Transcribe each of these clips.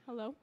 Hello.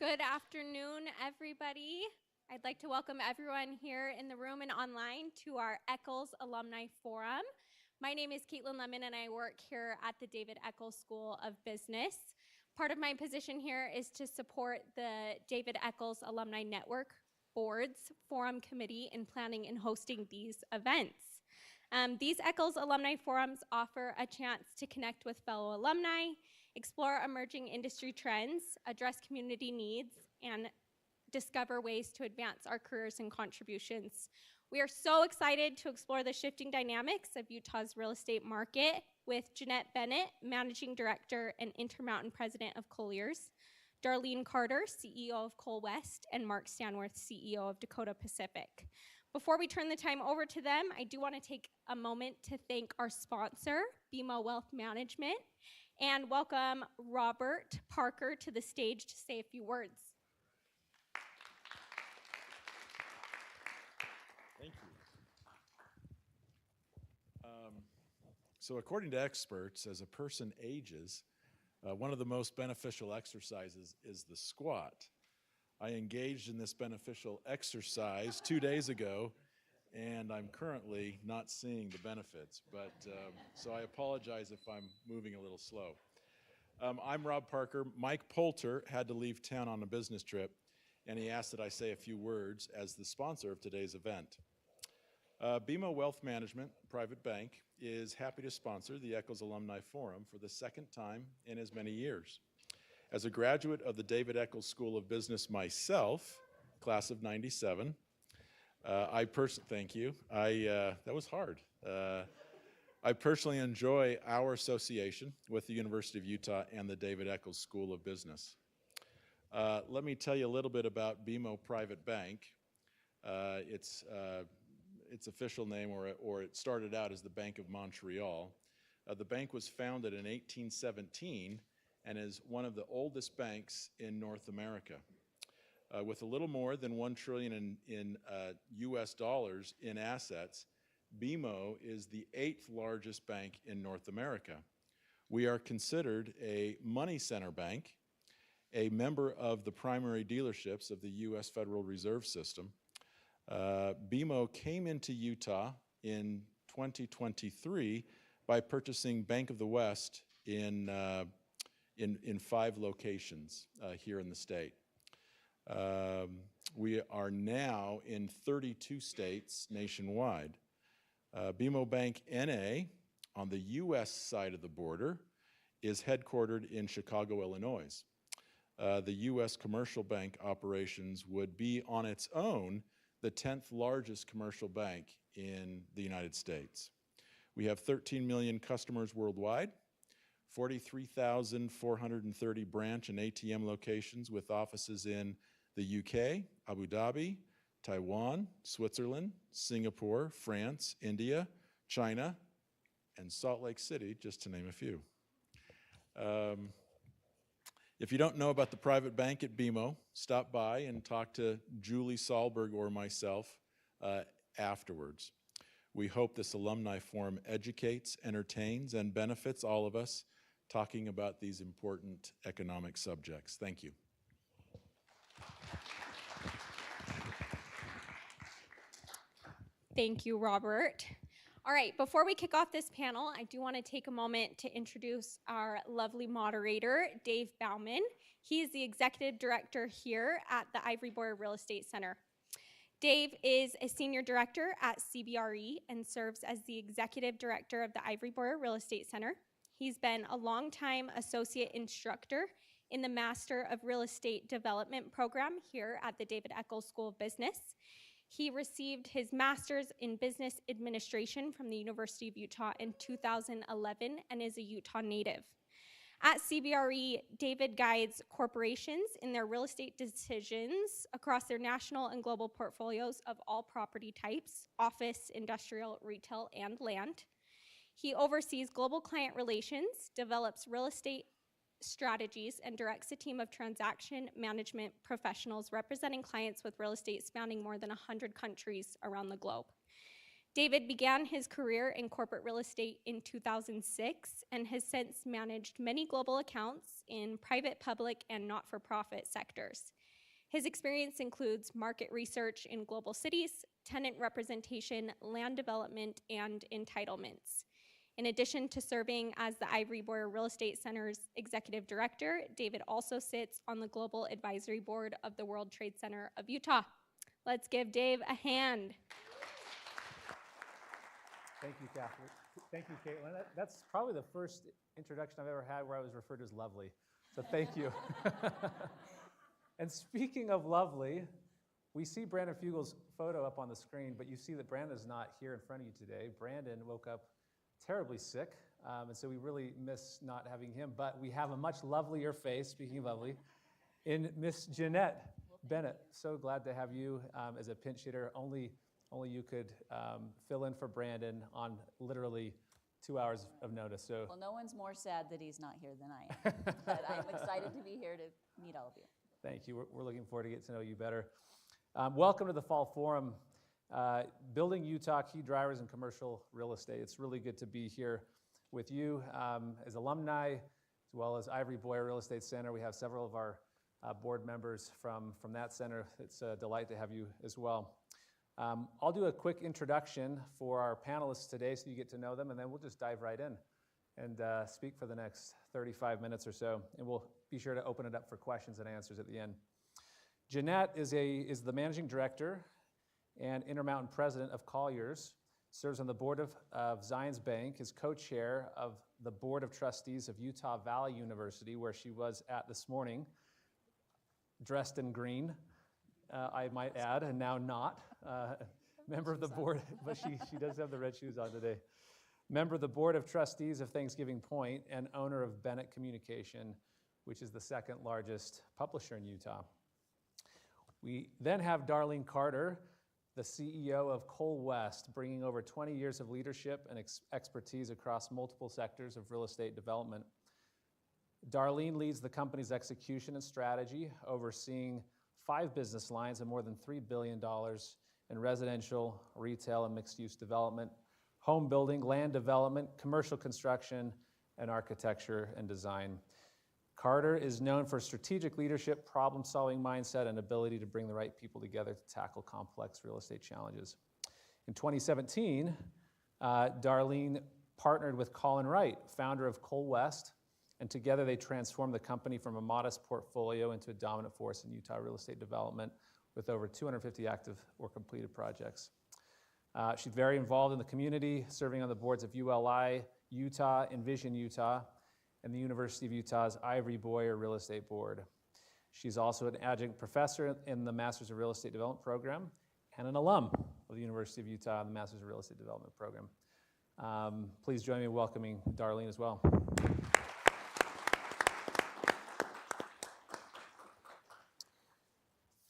Good afternoon, everybody. I'd like to welcome everyone here in the room and online to our Eccles Alumni Forum. My name is Caitlin Lemon, and I work here at the David Eccles School of Business. Part of my position here is to support the David Eccles Alumni Network Board's Forum Committee in planning and hosting these events. These Eccles Alumni Forums offer a chance to connect with fellow alumni, explore emerging industry trends, address community needs, and discover ways to advance our careers and contributions. We are so excited to explore the shifting dynamics of Utah's real estate market with Jeanette Bennett, Managing Director and Intermountain President of Colliers, Darlene Carter, CEO of Coal West, and Marc Stanworth, CEO of Dakota Pacific. Before we turn the time over to them, I do want to take a moment to thank our sponsor, BMO Wealth Management, and welcome Robert Parker to the stage to say a few words. Thank you. So according to experts, as a person ages, one of the most beneficial exercises is the squat. I engaged in this beneficial exercise 2 days ago, and I'm currently not seeing the benefits, but so I apologize if I'm moving a little slow. I'm Rob Parker. Mike Poulter had to leave town on a business trip, and he asked that I say a few words as the sponsor of today's event. BMO Wealth Management, private bank, is happy to sponsor the Eccles Alumni Forum for the second time in as many years. As a graduate of the David Eccles School of Business myself, class of '97, thank you. That was hard. I personally enjoy our association with the University of Utah and the David Eccles School of Business. Let me tell you a little bit about BMO Private Bank. Its official name, or it started out as the Bank of Montreal. The bank was founded in 1817 and is one of the oldest banks in North America. With a little more than $1 trillion in US dollars in assets, BMO is the 8th largest bank in North America. We are considered a money center bank, a member of the primary dealerships of the US Federal Reserve System. BMO came into Utah in 2023 by purchasing Bank of the West in 5 locations here in the state. We are now in 32 states nationwide. BMO Bank NA, on the U.S. side of the border, is headquartered in Chicago, Illinois. The U.S. commercial bank operations would be on its own the 10th largest commercial bank in the United States. We have 13 million customers worldwide, 43,430 branch and ATM locations with offices in the UK, Abu Dhabi, Taiwan, Switzerland, Singapore, France, India, China, and Salt Lake City, just to name a few. If you don't know about the private bank at BMO, stop by and talk to Julie Sahlberg or myself afterwards. We hope this alumni forum educates, entertains, and benefits all of us talking about these important economic subjects. Thank you. Thank you, Robert. All right, before we kick off this panel, I do want to take a moment to introduce our lovely moderator, Dave Bauman. He is the executive director here at the Ivory-Boyer Real Estate Center. Dave is a senior director at CBRE and serves as the executive director of the Ivory-Boyer Real Estate Center. He's been a longtime associate instructor in the Master of Real Estate Development program here at the David Eccles School of Business. He received his master's in business administration from the University of Utah in 2011 and is a Utah native. At CBRE, David guides corporations in their real estate decisions across their national and global portfolios of all property types, office, industrial, retail, and land. He oversees global client relations, develops real estate strategies, and directs a team of transaction management professionals representing clients with real estate spanning more than 100 countries around the globe. David began his career in corporate real estate in 2006 and has since managed many global accounts in private, public, and not-for-profit sectors. His experience includes market research in global cities, tenant representation, land development, and entitlements. In addition to serving as the Ivory-Boyer Real Estate Center's executive director, David also sits on the global advisory board of the World Trade Center of Utah. Let's give Dave a hand. Thank you, Catherine. Thank you, Caitlin. That's probably the first introduction I've ever had where I was referred to as lovely. So thank you. And speaking of lovely, we see Brandon Fugal's photo up on the screen, but you see that Brandon's not here in front of you today. Brandon woke up terribly sick, and so we really miss not having him. But we have a much lovelier face, speaking of lovely, in Miss Jeanette Bennett. So glad to have you as a pinch hitter. Only you could fill in for Brandon on literally 2 hours of notice. So, well, no one's more sad that he's not here than I am. But I'm excited to be here to meet all of you. Thank you. We're looking forward to get to know you better. Welcome to the Fall Forum, Building Utah Key Drivers in Commercial Real Estate. It's really good to be here with you as alumni, as well as Ivory-Boyer Real Estate Center. We have several of our board members from that center. It's a delight to have you as well. I'll do a quick introduction for our panelists today so you get to know them, and then we'll just dive right in and speak for the next 35 minutes or so, and we'll be sure to open it up for questions and answers at the end. Jeanette is the managing director and Intermountain president of Colliers, serves on the board of Zions Bank, is co-chair of the board of trustees of Utah Valley University, where she was at this morning, dressed in green, I might add, and now not. Member of the board, but she does have the red shoes on today. Member of the board of trustees of Thanksgiving Point and owner of Bennett Communication, which is the second largest publisher in Utah. We then have Darlene Carter, the CEO of Coal West, bringing over 20 years of leadership and expertise across multiple sectors of real estate development. Darlene leads the company's execution and strategy, overseeing 5 business lines and more than $3 billion in residential, retail, and mixed-use development, home building, land development, commercial construction, and architecture and design. Carter is known for strategic leadership, problem-solving mindset, and ability to bring the right people together to tackle complex real estate challenges. In 2017, Darlene partnered with Colin Wright, founder of Coal West, and together they transformed the company from a modest portfolio into a dominant force in Utah real estate development with over 250 active or completed projects. She's very involved in the community, serving on the boards of ULI, Utah, Envision Utah, and the University of Utah's Ivory-Boyer Real Estate Board. She's also an adjunct professor in the Masters of Real Estate Development program and an alum of the University of Utah and the Masters of Real Estate Development program. Please join me in welcoming Darlene as well.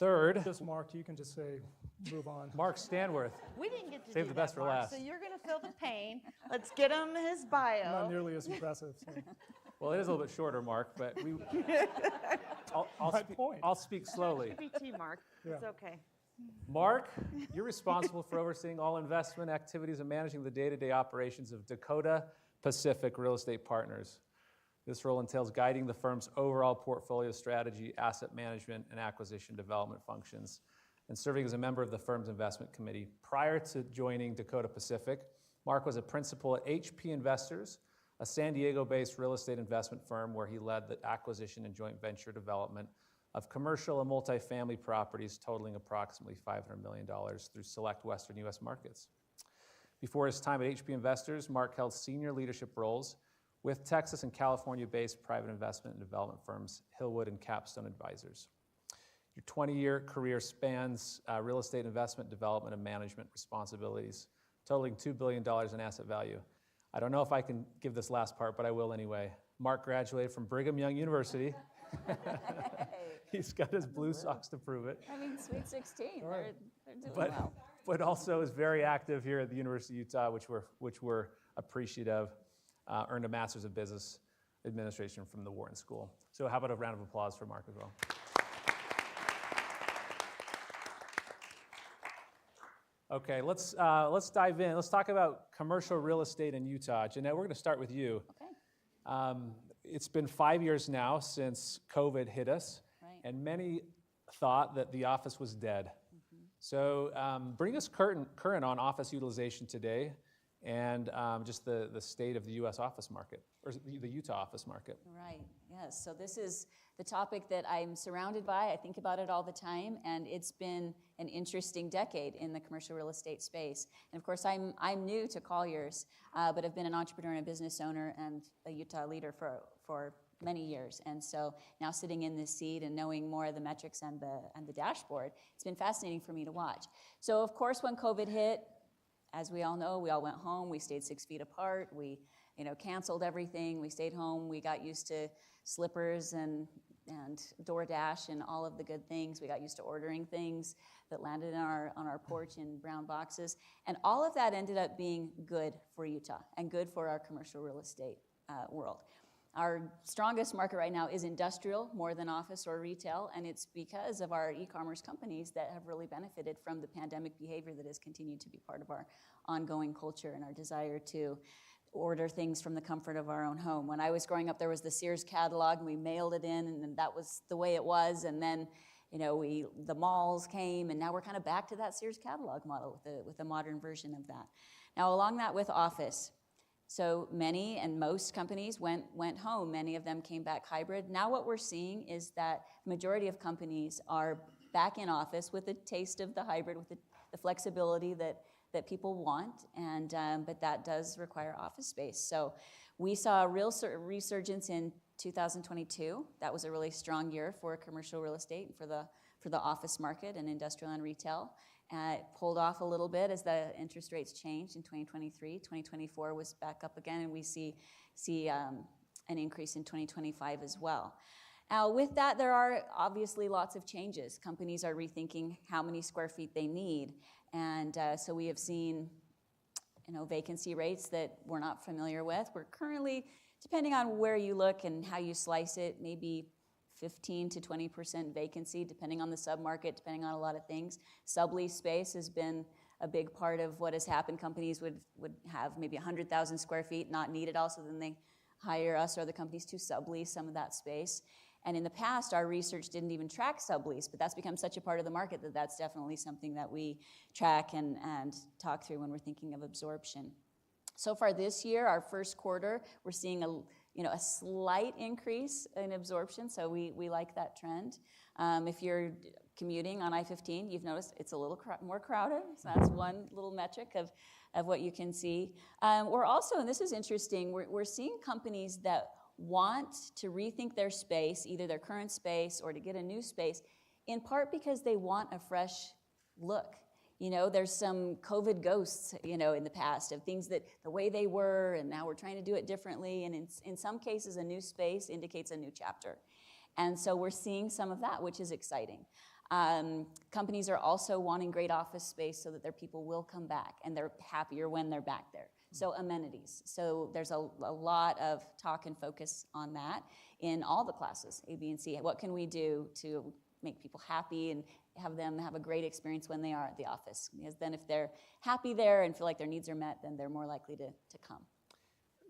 Third, Just Marc, you can just say, move on. Marc Stanworth. We didn't get to Save do the that, best for Marc, last. so you're going to feel the pain. Let's get him his bio. Not nearly as impressive. So. Well, it is a little bit shorter, Marc, but I'll speak slowly. PBT, Marc. Yeah. It's okay. Marc, you're responsible for overseeing all investment activities and managing the day-to-day operations of Dakota Pacific Real Estate Partners. This role entails guiding the firm's overall portfolio strategy, asset management, and acquisition development functions, and serving as a member of the firm's investment committee. Prior to joining Dakota Pacific, Marc was a principal at HP Investors, a San Diego-based real estate investment firm where he led the acquisition and joint venture development of commercial and multifamily properties totaling approximately $500 million through select Western U.S. markets. Before his time at HP Investors, Marc held senior leadership roles with Texas and California-based private investment and development firms, Hillwood and Capstone Advisors. Your 20-year career spans real estate investment, development, and management responsibilities, totaling $2 billion in asset value. I don't know if I can give this last part, but I will anyway. Marc graduated from Brigham Young University. He's got his blue socks to prove it. I mean, Sweet 16, Right. they're doing well. But also is very active here at the University of Utah, which we're appreciative. Earned a Master's of Business Administration from the Wharton School. So how about a round of applause for Marc as well? Okay, let's dive in. Let's talk about commercial real estate in Utah. Jeanette, we're going to start with you. Okay. It's been 5 years now since COVID hit us, Right. and many thought that the office was dead. So bring us current on office utilization today, and just the state of the U.S. office market, or the Utah office market. Right, yes. So this is the topic that I'm surrounded by. I think about it all the time, and it's been an interesting decade in the commercial real estate space. And of course, I'm new to Colliers, but I've been an entrepreneur and a business owner and a Utah leader for many years. And so now sitting in this seat and knowing more of the metrics and the dashboard, it's been fascinating for me to watch. So of course, when COVID hit, as we all know, we all went home. We stayed 6 feet apart. We, canceled everything. We stayed home. We got used to slippers and DoorDash and all of the good things. We got used to ordering things that landed on our porch in brown boxes. And all of that ended up being good for Utah and good for our commercial real estate world. Our strongest market right now is industrial more than office or retail, and it's because of our e-commerce companies that have really benefited from the pandemic behavior that has continued to be part of our ongoing culture and our desire to order things from the comfort of our own home. When I was growing up, there was the Sears catalog, and we mailed it in, and that was the way it was. And then, the malls came, and now we're kind of back to that Sears catalog model with a modern version of that. Now, along that with office, so many and most companies went home. Many of them came back hybrid. Now what we're seeing is that the majority of companies are back in office with a taste of the hybrid, with the flexibility that people want, but that does require office space. So we saw a real resurgence in 2022. That was a really strong year for commercial real estate and for the office market and industrial and retail. It pulled off a little bit as the interest rates changed in 2023. 2024 was back up again, and we see an increase in 2025 as well. Now, with that, there are obviously lots of changes. Companies are rethinking how many square feet they need, and so we have seen, vacancy rates that we're not familiar with. We're currently, depending on where you look and how you slice it, maybe 15 to 20% vacancy, depending on the submarket, depending on a lot of things. Sublease space has been a big part of what has happened. Companies would have maybe 100,000 square feet, not need it all, so then they hire us or other companies to sublease some of that space. And in the past, our research didn't even track sublease, but that's become such a part of the market that that's definitely something that we track and talk through when we're thinking of absorption. So far this year, our first quarter, we're seeing a slight increase in absorption, so we like that trend. If you're commuting on I-15, you've noticed it's a little more crowded, so that's one little metric of what you can see. We're also, and this is interesting, we're seeing companies that want to rethink their space, either their current space or to get a new space, in part because they want a fresh look. There's some COVID ghosts, in the past of things that the way they were, and now we're trying to do it differently. And in some cases, a new space indicates a new chapter. And so we're seeing some of that, which is exciting. Companies are also wanting great office space so that their people will come back, and they're happier when they're back there. So amenities. So there's a lot of talk and focus on that in all the classes, A, B, and C. What can we do to make people happy and have them have a great experience when they are at the office? Because then if they're happy there and feel like their needs are met, then they're more likely to come.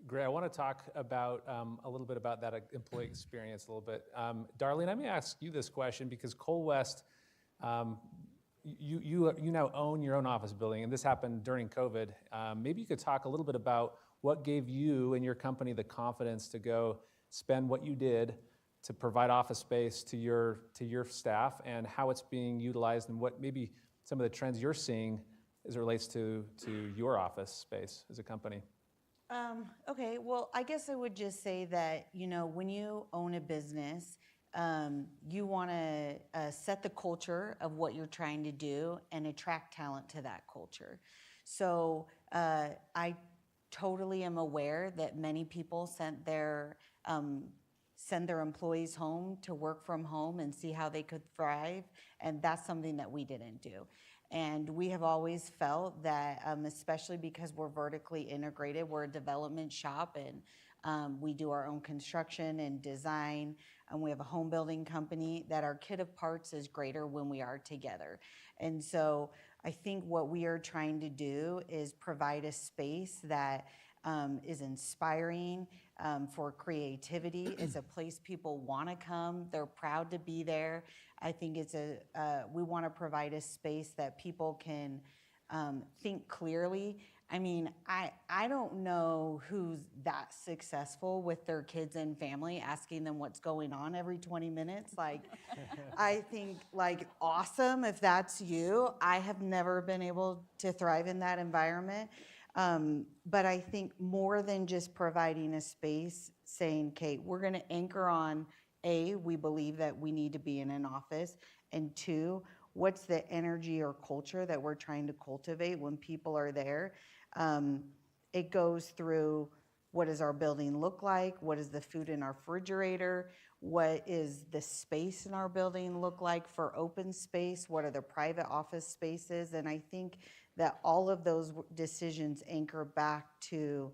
Great. I want to talk about a little bit about that employee experience a little bit. Darlene, let me ask you this question because Cole West, you now own your own office building, and this happened during COVID. Maybe you could talk a little bit about what gave you and your company the confidence to go spend what you did to provide office space to your staff, and how it's being utilized, and what maybe some of the trends you're seeing as it relates to your office space as a company. Okay, well, I guess I would just say that, when you own a business, you want to set the culture of what you're trying to do and attract talent to that culture. So I totally am aware that many people send their employees home to work from home and see how they could thrive, and that's something that we didn't do. And we have always felt that, especially because we're vertically integrated, we're a development shop, and we do our own construction and design, and we have a home building company, that our kit of parts is greater when we are together. And so I think what we are trying to do is provide a space that is inspiring for creativity. It's a place people want to come. They're proud to be there. I think we want to provide a space that people can think clearly. I mean, I don't know who's that successful with their kids and family, asking them what's going on every 20 minutes. Like, I think, like, awesome if that's you. I have never been able to thrive in that environment. But I think more than just providing a space, saying, Kate, we're going to anchor on, A, we believe that we need to be in an office, and 2, what's the energy or culture that we're trying to cultivate when people are there. It goes through, what does our building look like? What is the food in our refrigerator? What is the space in our building look like for open space? What are the private office spaces? And I think that all of those decisions anchor back to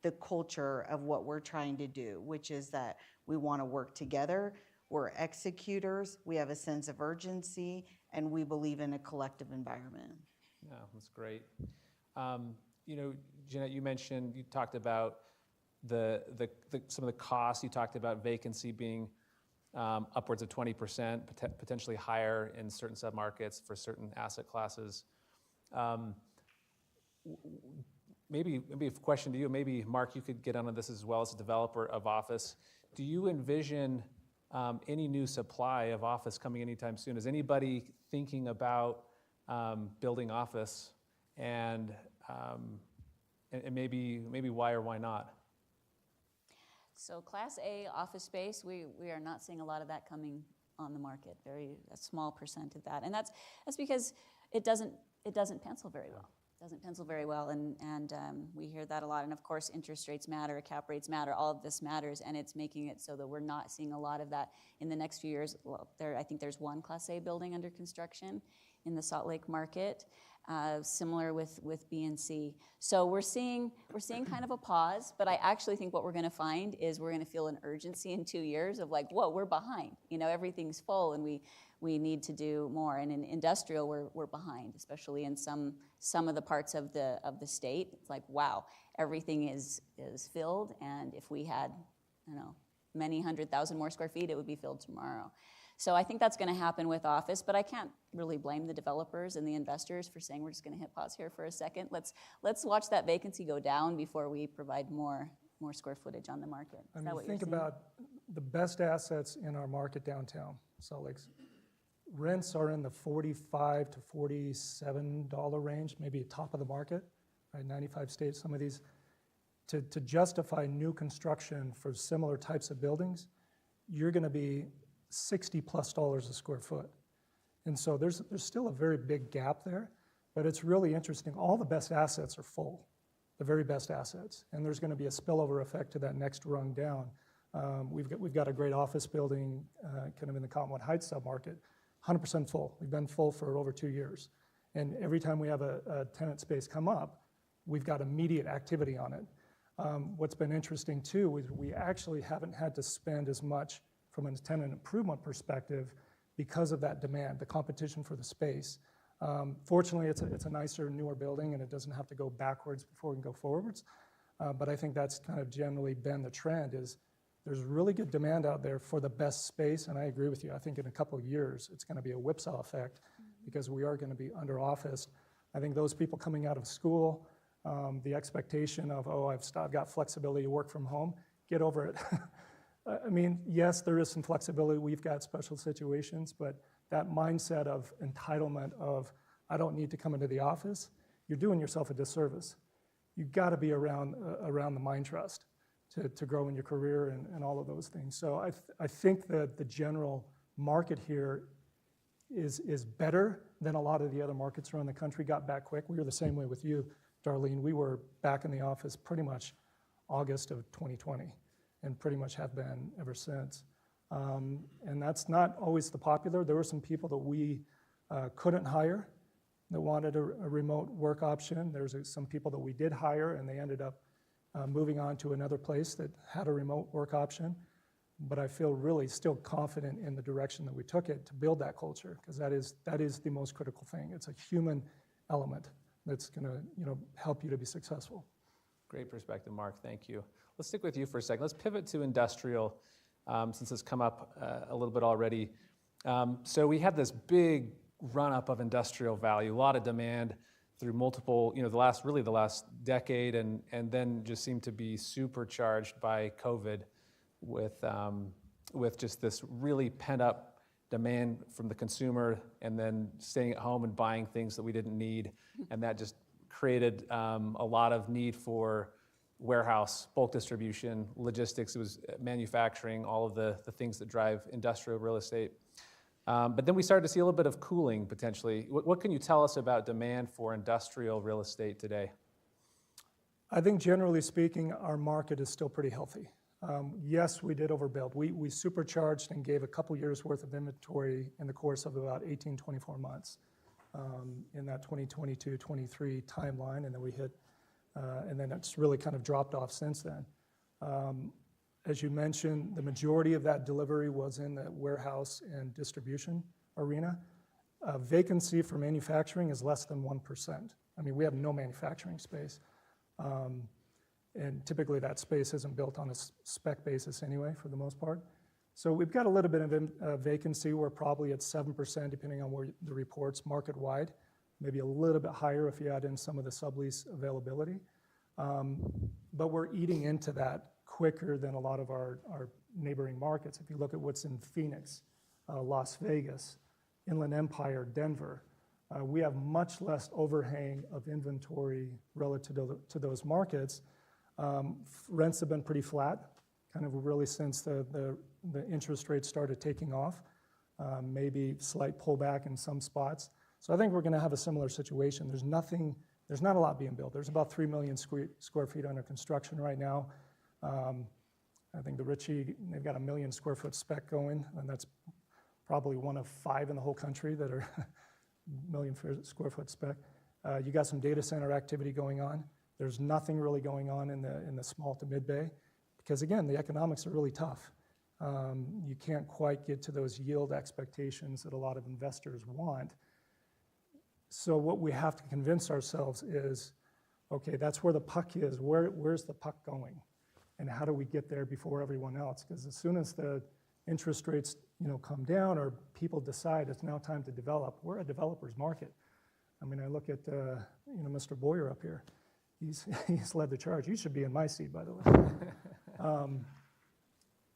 the culture of what we're trying to do, which is that we want to work together, we're executors, we have a sense of urgency, and we believe in a collective environment. Yeah, that's great. You know, Jeanette, you talked about some of the costs. You talked about vacancy being upwards of 20%, potentially higher in certain submarkets for certain asset classes. Maybe a question to you. Maybe Marc, you could get onto this as well as a developer of office. Do you envision any new supply of office coming anytime soon? Is anybody thinking about building office, and maybe why or why not? So Class A office space, we are not seeing a lot of that coming on the market. A small percent of that, and that's because it doesn't pencil very well. Doesn't pencil very well, and we hear that a lot. And of course, interest rates matter, cap rates matter, all of this matters, and it's making it so that we're not seeing a lot of that in the next few years. Well, I think there's one Class A building under construction in the Salt Lake market, similar with B and C. So we're seeing kind of a pause, but I actually think what we're going to find is we're going to feel an urgency in 2 years of like, whoa, we're behind. You know, everything's full, and we need to do more. And in industrial, we're behind, especially in some of the parts of the state. It's like, wow, everything is filled, and if we had, many 100,000 more square feet, it would be filled tomorrow. So I think that's going to happen with office, but I can't really blame the developers and the investors for saying we're just going to hit pause here for a second. Let's watch that vacancy go down before we provide more square footage on the market. Is that what you're think saying? about the best assets in our market downtown, Salt Lake. Rents are in the $45 to $47 range, maybe top of the market, right? 95 states, some of these. To justify new construction for similar types of buildings, you're going to be $60+ a square foot. And so there's still a very big gap there, but it's really interesting. All the best assets are full, the very best assets, and there's going to be a spillover effect to that next rung down. We've got a great office building kind of in the Cottonwood Heights submarket, 100% full. We've been full for over 2 years. And every time we have a tenant space come up, we've got immediate activity on it. What's been interesting too is we actually haven't had to spend as much from a tenant improvement perspective because of that demand, the competition for the space. Fortunately, it's a nicer, newer building, and it doesn't have to go backwards before we can go forwards. But I think that's kind of generally been the trend, is there's really good demand out there for the best space, and I agree with you. I think in a couple of years, it's going to be a whipsaw effect because we are going to be under-officed. I think those people coming out of school, the expectation of, I've got flexibility to work from home, get over it. I mean, yes, there is some flexibility. We've got special situations, but that mindset of entitlement of, I don't need to come into the office, you're doing yourself a disservice. You've got to be around the mind trust to grow in your career and all of those things. So I think that the general market here is better than a lot of the other markets around the country. Got back quick. We were the same way with you, Darlene. We were back in the office pretty much August of 2020 and pretty much have been ever since. And that's not always the popular. There were some people that we couldn't hire that wanted a remote work option. There's some people that we did hire, and they ended up moving on to another place that had a remote work option. But I feel really still confident in the direction that we took it to build that culture, because that is the most critical thing. It's a human element that's going to, help you to be successful. Great perspective, Marc. Thank you. Let's stick with you for a second. Let's pivot to industrial, since it's come up a little bit already. So we had this big run-up of industrial value, a lot of demand through multiple, the last decade, and then just seemed to be supercharged by COVID with just this really pent-up demand from the consumer, and then staying at home and buying things that we didn't need, and that just created a lot of need for warehouse, bulk distribution, logistics. It was manufacturing, all of the things that drive industrial real estate. But then we started to see a little bit of cooling potentially. What can you tell us about demand for industrial real estate today? I think generally speaking, our market is still pretty healthy. Yes, we did overbuild. We supercharged and gave a couple years worth of inventory in the course of about 18, 24 months in that 2022, 23 timeline, and then we hit, and then it's really kind of dropped off since then. As you mentioned, the majority of that delivery was in the warehouse and distribution arena. Vacancy for manufacturing is less than 1%. I mean, we have no manufacturing space. And typically that space isn't built on a spec basis anyway, for the most part. So we've got a little bit of vacancy. We're probably at 7%, depending on where the reports market-wide, maybe a little bit higher if you add in some of the sublease availability. But we're eating into that quicker than a lot of our neighboring markets. If you look at what's in Phoenix, Las Vegas, Inland Empire, Denver, we have much less overhang of inventory relative to those markets. Rents have been pretty flat, kind of really since the interest rates started taking off, maybe slight pullback in some spots. So I think we're going to have a similar situation. There's not a lot being built. There's about 3 million square feet under construction right now. I think the Ritchie, they've got 1 million square foot spec going, and that's probably one of 5 in the whole country that are 1 million square foot spec. You got some data center activity going on. There's nothing really going on in the small to mid bay, because again, the economics are really tough. You can't quite get to those yield expectations that a lot of investors want. So what we have to convince ourselves is, okay, that's where the puck is. Where's the puck going? And how do we get there before everyone else? Because as soon as the interest rates come down, or people decide it's now time to develop, we're a developer's market. I mean, I look at Mr. Boyer up here. He's led the charge. You should be in my seat, by the way.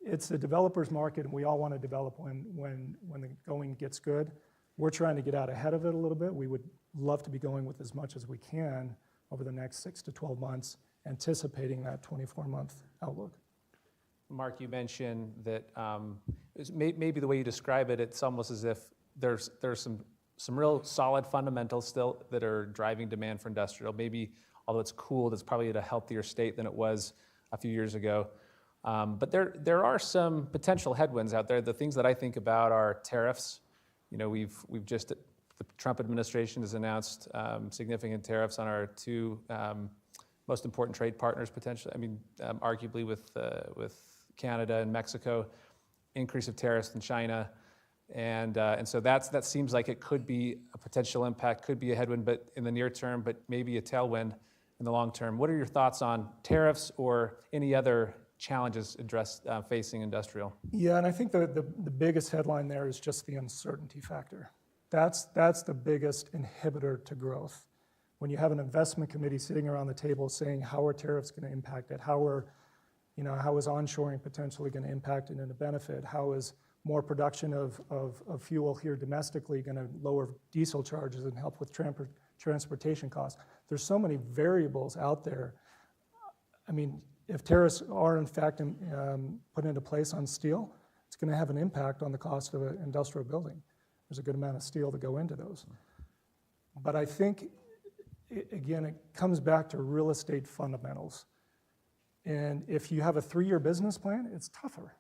It's a developer's market, and we all want to develop when the going gets good. We're trying to get out ahead of it a little bit. We would love to be going with as much as we can over the next 6 to 12 months, anticipating that 24-month outlook. Marc, you mentioned that maybe the way you describe it, it's almost as if there's some real solid fundamentals still that are driving demand for industrial. Maybe, although it's cooled, it's probably at a healthier state than it was a few years ago. But there are some potential headwinds out there. The things that I think about are tariffs. We've just, the Trump administration has announced significant tariffs on our 2 most important trade partners potentially. I mean, arguably with Canada and Mexico, increase of tariffs in China. And so that seems like it could be a potential impact, could be a headwind, but in the near term, but maybe a tailwind in the long term. What are your thoughts on tariffs or any other challenges facing industrial? Yeah, and I think the biggest headline there is just the uncertainty factor. That's the biggest inhibitor to growth. When you have an investment committee sitting around the table saying, how are tariffs going to impact it? How is onshoring potentially going to impact it in a benefit? How is more production of fuel here domestically going to lower diesel charges and help with transportation costs? There's so many variables out there. I mean, if tariffs are in fact put into place on steel, it's going to have an impact on the cost of an industrial building. There's a good amount of steel to go into those. But I think, again, it comes back to real estate fundamentals. And if you have a 3-year business plan, it's tougher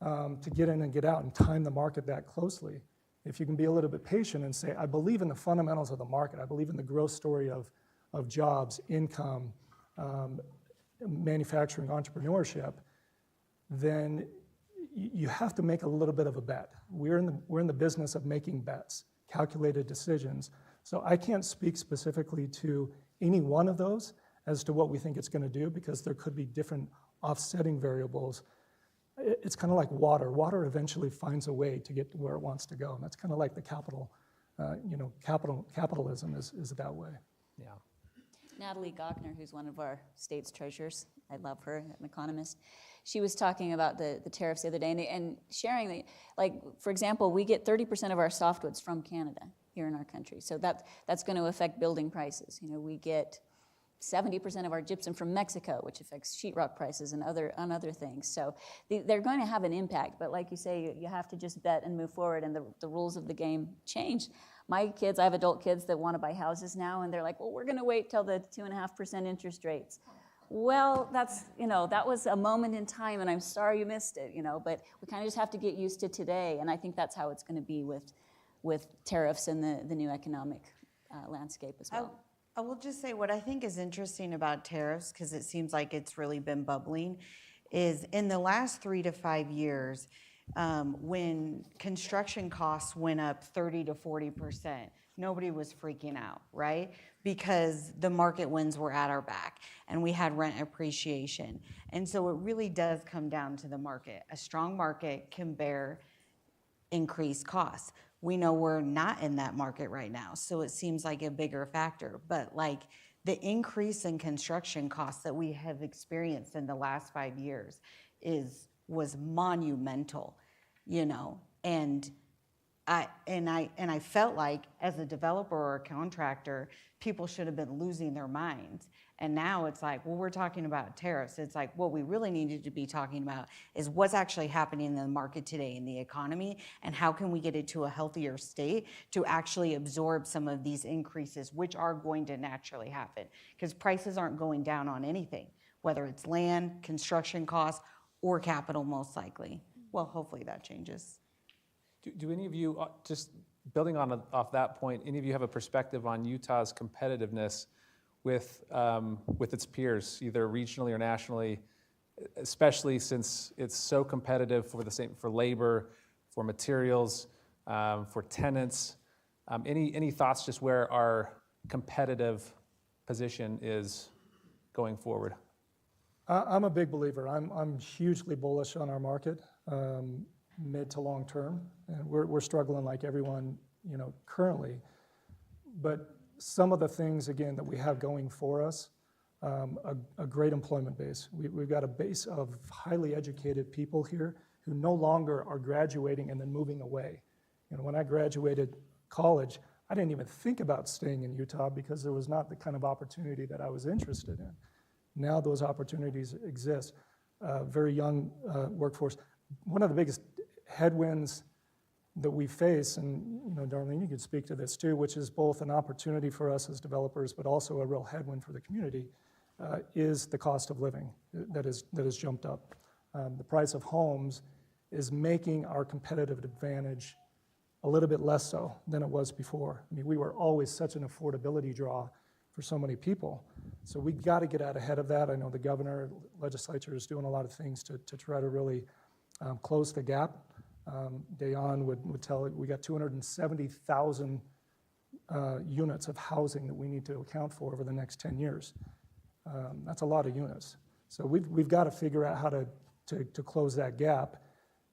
to get in and get out and time the market that closely. If you can be a little bit patient and say, I believe in the fundamentals of the market, I believe in the growth story of jobs, income, manufacturing, entrepreneurship, then you have to make a little bit of a bet. We're in the business of making bets, calculated decisions, So I can't speak specifically to any one of those as to what we think it's going to do, because there could be different offsetting variables. It's kind of like water. Water eventually finds a way to get to where it wants to go, and that's kind of like the capitalism is that way. Yeah. Natalie Gochner, who's one of our state's treasurers, I love her, an economist, she was talking about the tariffs the other day and sharing, like, for example, we get 30% of our softwoods from Canada here in our country. So that's going to affect building prices. You know, we get 70% of our gypsum from Mexico, which affects sheetrock prices and other things. So they're going to have an impact, but like you say, you have to just bet and move forward, and the rules of the game change. My kids, I have adult kids that want to buy houses now, and they're like, well, we're going to wait till the 2.5% interest rates. Well, that's, that was a moment in time, and I'm sorry you missed it, but we kind of just have to get used to today, and I think that's how it's going to be with tariffs and the new economic landscape as well. I will just say what I think is interesting about tariffs, because it seems like it's really been bubbling, is in the last 3 to 5 years, when construction costs went up 30 to 40%, nobody was freaking out, right? Because the market winds were at our back and we had rent appreciation. And so it really does come down to the market. A strong market can bear increased costs. We know we're not in that market right now, so it seems like a bigger factor. But like the increase in construction costs that we have experienced in the last 5 years was monumental, and I felt like as a developer or a contractor, people should have been losing their minds. And now it's like, well, we're talking about tariffs. It's like, what we really needed to be talking about is what's actually happening in the market today in the economy, and how can we get it to a healthier state to actually absorb some of these increases, which are going to naturally happen, because prices aren't going down on anything, whether it's land, construction costs, or capital, most likely. Well, hopefully that changes. Do any of you, just building off that point, any of you have a perspective on Utah's competitiveness with its peers, either regionally or nationally, especially since it's so competitive for labor, for materials, for tenants? Any thoughts just where our competitive position is going forward? I'm a big believer. I'm hugely bullish on our market, mid to long term, and we're struggling like everyone, currently. But some of the things, again, that we have going for us, a great employment base. We've got a base of highly educated people here who no longer are graduating and then moving away. When I graduated college, I didn't even think about staying in Utah because there was not the kind of opportunity that I was interested in. Now those opportunities exist. Very young workforce. One of the biggest headwinds that we face, and Darlene, you could speak to this too, which is both an opportunity for us as developers, but also a real headwind for the community, is the cost of living that has jumped up. The price of homes is making our competitive advantage a little bit less so than it was before. I mean, we were always such an affordability draw for so many people. So we got to get out ahead of that. I know the governor, legislature is doing a lot of things to try to really close the gap. Dayan would tell it, we got 270,000 units of housing that we need to account for over the next 10 years. That's a lot of units. So we've got to figure out how to close that gap,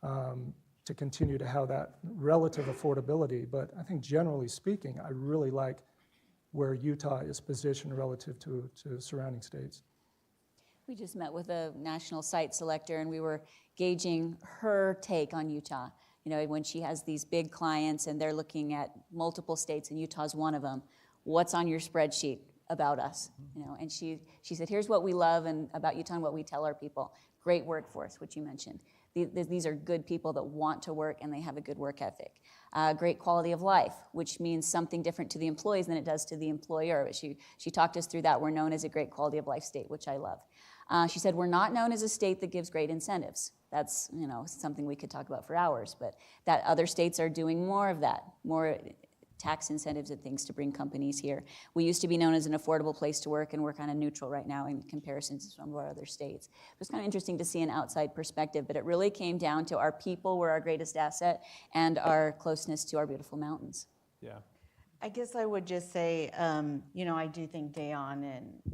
to continue to have that relative affordability. But I think generally speaking, I really like where Utah is positioned relative to surrounding states. We just met with a national site selector, and we were gauging her take on Utah. When she has these big clients and they're looking at multiple states, and Utah's one of them, what's on your spreadsheet about us? And she said, here's what we love and about Utah and what we tell our people. Great workforce, which you mentioned. These are good people that want to work and they have a good work ethic. Great quality of life, which means something different to the employees than it does to the employer. But she talked us through that. We're known as a great quality of life state, which I love. She said, we're not known as a state that gives great incentives. That's something we could talk about for hours, but that other states are doing more of that, more tax incentives and things to bring companies here. We used to be known as an affordable place to work, and we're kind of neutral right now in comparison to some of our other states. It was kind of interesting to see an outside perspective, but it really came down to our people were our greatest asset and our closeness to our beautiful mountains. Yeah. I guess I would just say, I do think Dayon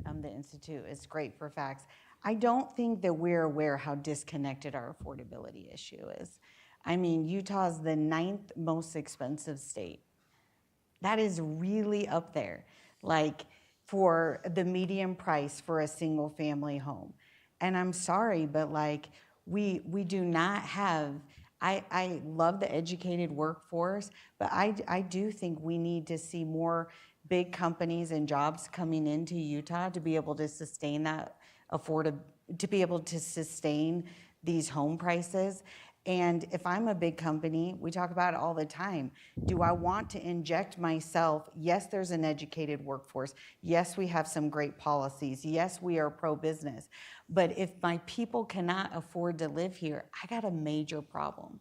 and the Institute is great for facts. I don't think that we're aware how disconnected our affordability issue is. I mean, Utah's the 9th most expensive state. That is really up there, like for the median price for a single family home. And I'm sorry, but like we do not have, I love the educated workforce, but I do think we need to see more big companies and jobs coming into Utah to be able to sustain that to be able to sustain these home prices. And if I'm a big company, we talk about it all the time. Do I want to inject myself? Yes, there's an educated workforce. Yes, we have some great policies. Yes, we are pro-business. But if my people cannot afford to live here, I got a major problem.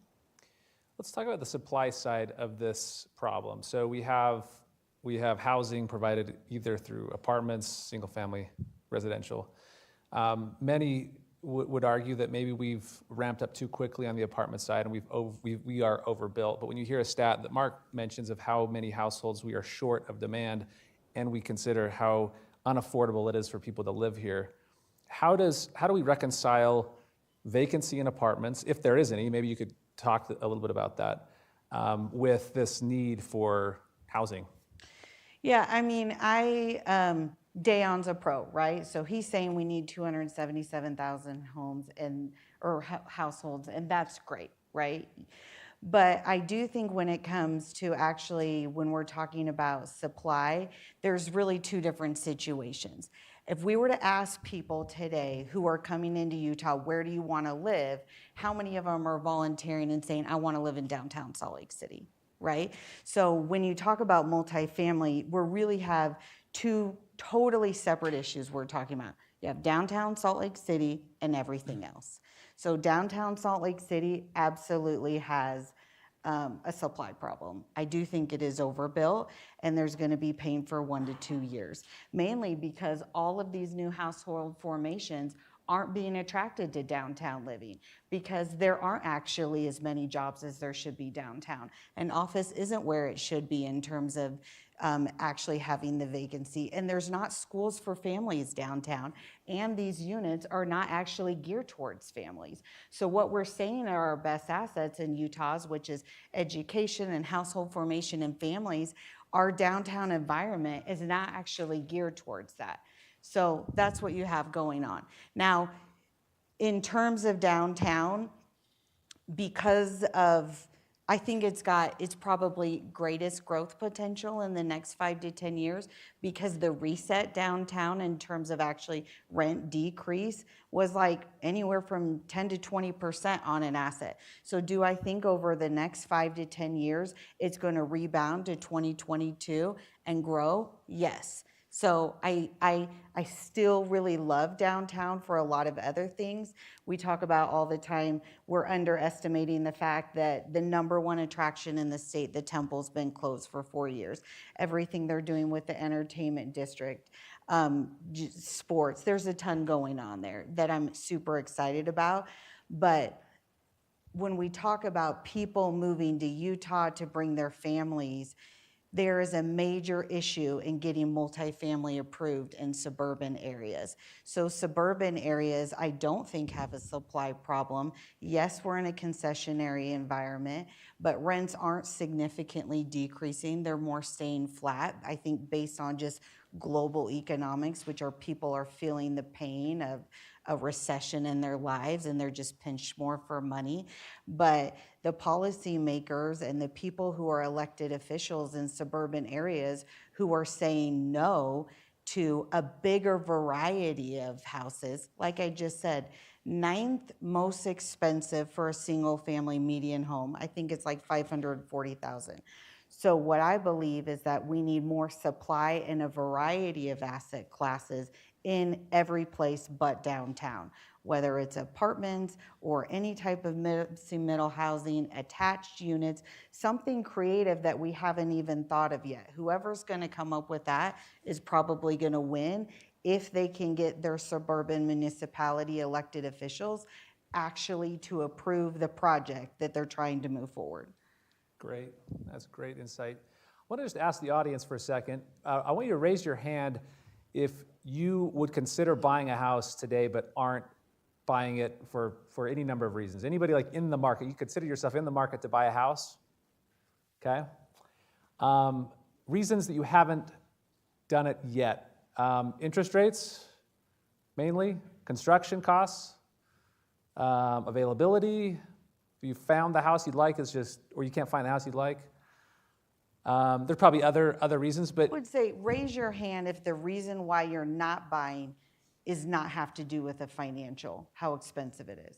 Let's talk about the supply side of this problem. So we have housing provided either through apartments, single-family, residential. Many would argue that maybe we've ramped up too quickly on the apartment side and we are overbuilt. But when you hear a stat that Marc mentions of how many households we are short of demand, and we consider how unaffordable it is for people to live here, how do we reconcile vacancy in apartments, if there is any? Maybe you could talk a little bit about that, with this need for housing. Yeah, I mean, Dayon's a pro, right? So he's saying we need 277,000 homes or households, and that's great, right? But I do think when it comes to actually, when we're talking about supply, there's really two different situations. If we were to ask people today who are coming into Utah, where do you want to live? How many of them are volunteering and saying, I want to live in downtown Salt Lake City, right? So when you talk about multifamily, we really have two totally separate issues we're talking about. You have downtown Salt Lake City and everything else. So downtown Salt Lake City absolutely has a supply problem. I do think it is overbuilt, and there's going to be pain for 1 to 2 years, mainly because all of these new household formations aren't being attracted to downtown living because there aren't actually as many jobs as there should be downtown. And office isn't where it should be in terms of actually having the vacancy. And there's not schools for families downtown. And these units are not actually geared towards families. So what we're saying are our best assets in Utah's, which is education and household formation and families, our downtown environment is not actually geared towards that. So that's what you have going on. Now, in terms of downtown, because of, I think it's probably greatest growth potential in the next 5 to 10 years because the reset downtown in terms of actually rent decrease was like anywhere from 10 to 20% on an asset. So do I think over the next 5 to 10 years it's going to rebound to 2022 and grow? Yes. So I still really love downtown for a lot of other things. We talk about all the time, we're underestimating the fact that the #1 attraction in the state, the Temple's been closed for 4 years. Everything they're doing with the entertainment district, sports, there's a ton going on there that I'm super excited about. But when we talk about people moving to Utah to bring their families, there is a major issue in getting multifamily approved in suburban areas. So suburban areas, I don't think have a supply problem. Yes, we're in a concessionary environment, but rents aren't significantly decreasing. They're more staying flat, I think, based on just global economics, which are people are feeling the pain of a recession in their lives and they're just pinched more for money. But the policymakers and the people who are elected officials in suburban areas who are saying no to a bigger variety of houses, like I just said, 9th most expensive for a single family median home. I think it's like $540,000. So what I believe is that we need more supply in a variety of asset classes in every place but downtown, whether it's apartments or any type of middle housing, attached units, something creative that we haven't even thought of yet. Whoever's gonna come up with that is probably gonna win if they can get their suburban municipality elected officials actually to approve the project that they're trying to move forward. Great, that's great insight. want to just ask the audience for a second. I want you to raise your hand if you would consider buying a house today but aren't buying it for any number of reasons. Anybody like in the market, you consider yourself in the market to buy a house? Okay. Reasons that you haven't done it yet. Interest rates, mainly. Construction costs, availability. If you found the house you'd like, or you can't find the house you'd like. There's probably other reasons, but I would say raise your hand if the reason why you're not buying is not have to do with the financial, how expensive it is.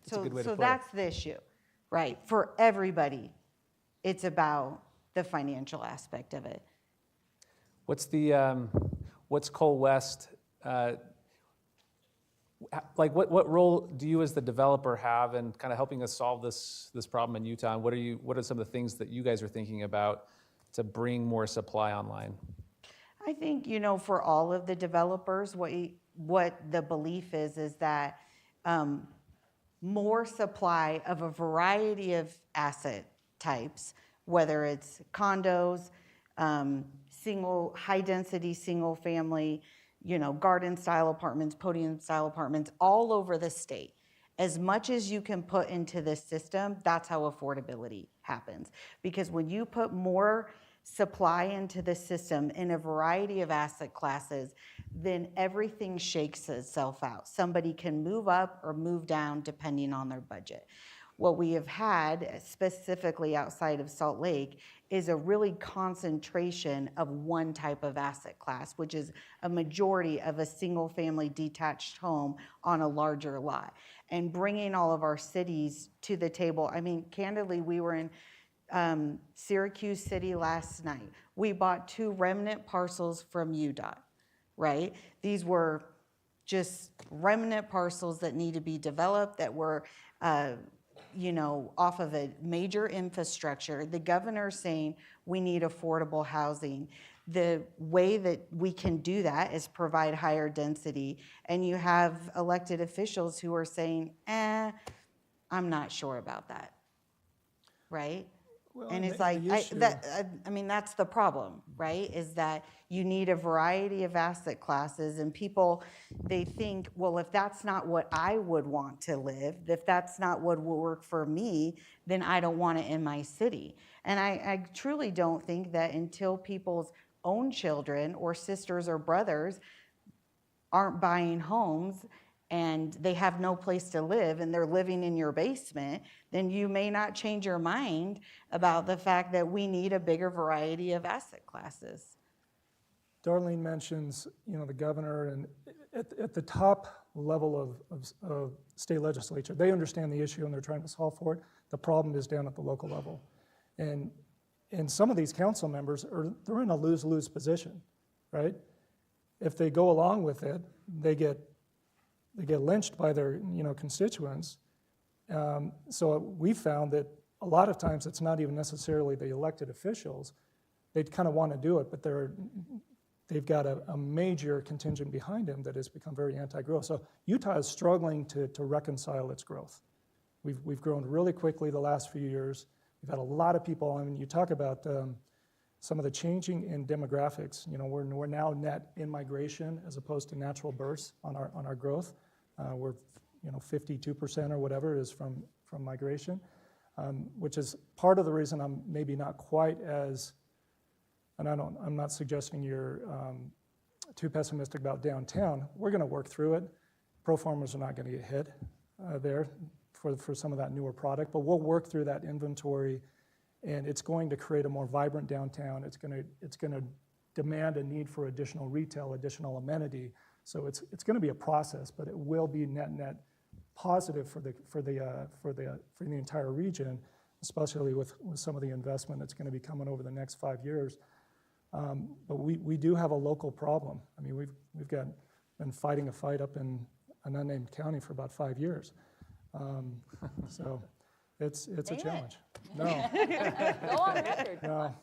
That's a good way to So put it. that's the issue, right? For everybody, it's about the financial aspect of it. What's Cole West, like what role do you as the developer have in kind of helping us solve this problem in Utah? And what are some of the things that you guys are thinking about to bring more supply online? I think, for all of the developers, what the belief is that more supply of a variety of asset types, whether it's condos, high density, single family, garden style apartments, podium style apartments, all over the state. As much as you can put into this system, that's how affordability happens. Because when you put more supply into the system in a variety of asset classes, then everything shakes itself out. Somebody can move up or move down depending on their budget. What we have had, specifically outside of Salt Lake, is a really concentration of one type of asset class, which is a majority of a single family detached home on a larger lot. And bringing all of our cities to the table, I mean, candidly, we were in Syracuse City last night. We bought 2 remnant parcels from UDOT, right? These were just remnant parcels that need to be developed, that were off of a major infrastructure. The governor's saying we need affordable housing. The way that we can do that is provide higher density. And you have elected officials who are saying, I'm not sure about that, right? Well, And it's the like, issue- that's the problem, right? Is that you need a variety of asset classes, and people, they think, well, if that's not what I would want to live, if that's not what will work for me, then I don't want it in my city. And I truly don't think that until people's own children or sisters or brothers aren't buying homes and they have no place to live and they're living in your basement, then you may not change your mind about the fact that we need a bigger variety of asset classes. Darlene mentions, the governor, and at the top level of state legislature, they understand the issue and they're trying to solve for it. The problem is down at the local level. And some of these council members, they're in a lose-lose position, right? If they go along with it, they get lynched by their constituents. So we found that a lot of times it's not even necessarily the elected officials. They kind of want to do it, but they've got a major contingent behind them that has become very anti-growth. So Utah is struggling to reconcile its growth. We've grown really quickly the last few years. We've had a lot of people. I mean, you talk about some of the changing in demographics. We're now net in migration as opposed to natural births on our growth. We're 52% or whatever is from migration, which is part of the reason I'm maybe not quite as, and I'm not suggesting you're too pessimistic about downtown. We're going to work through it. Pro formers are not going to get hit there for some of that newer product, but we'll work through that inventory, and it's going to create a more vibrant downtown. It's going to demand a need for additional retail, additional amenity. So it's going to be a process, but it will be net positive for the entire region, especially with some of the investment that's going to be coming over the next 5 years. But we do have a local problem. I mean, we've been fighting a fight up in an unnamed county for about 5 years. So it's a challenge. No. Go on record. No.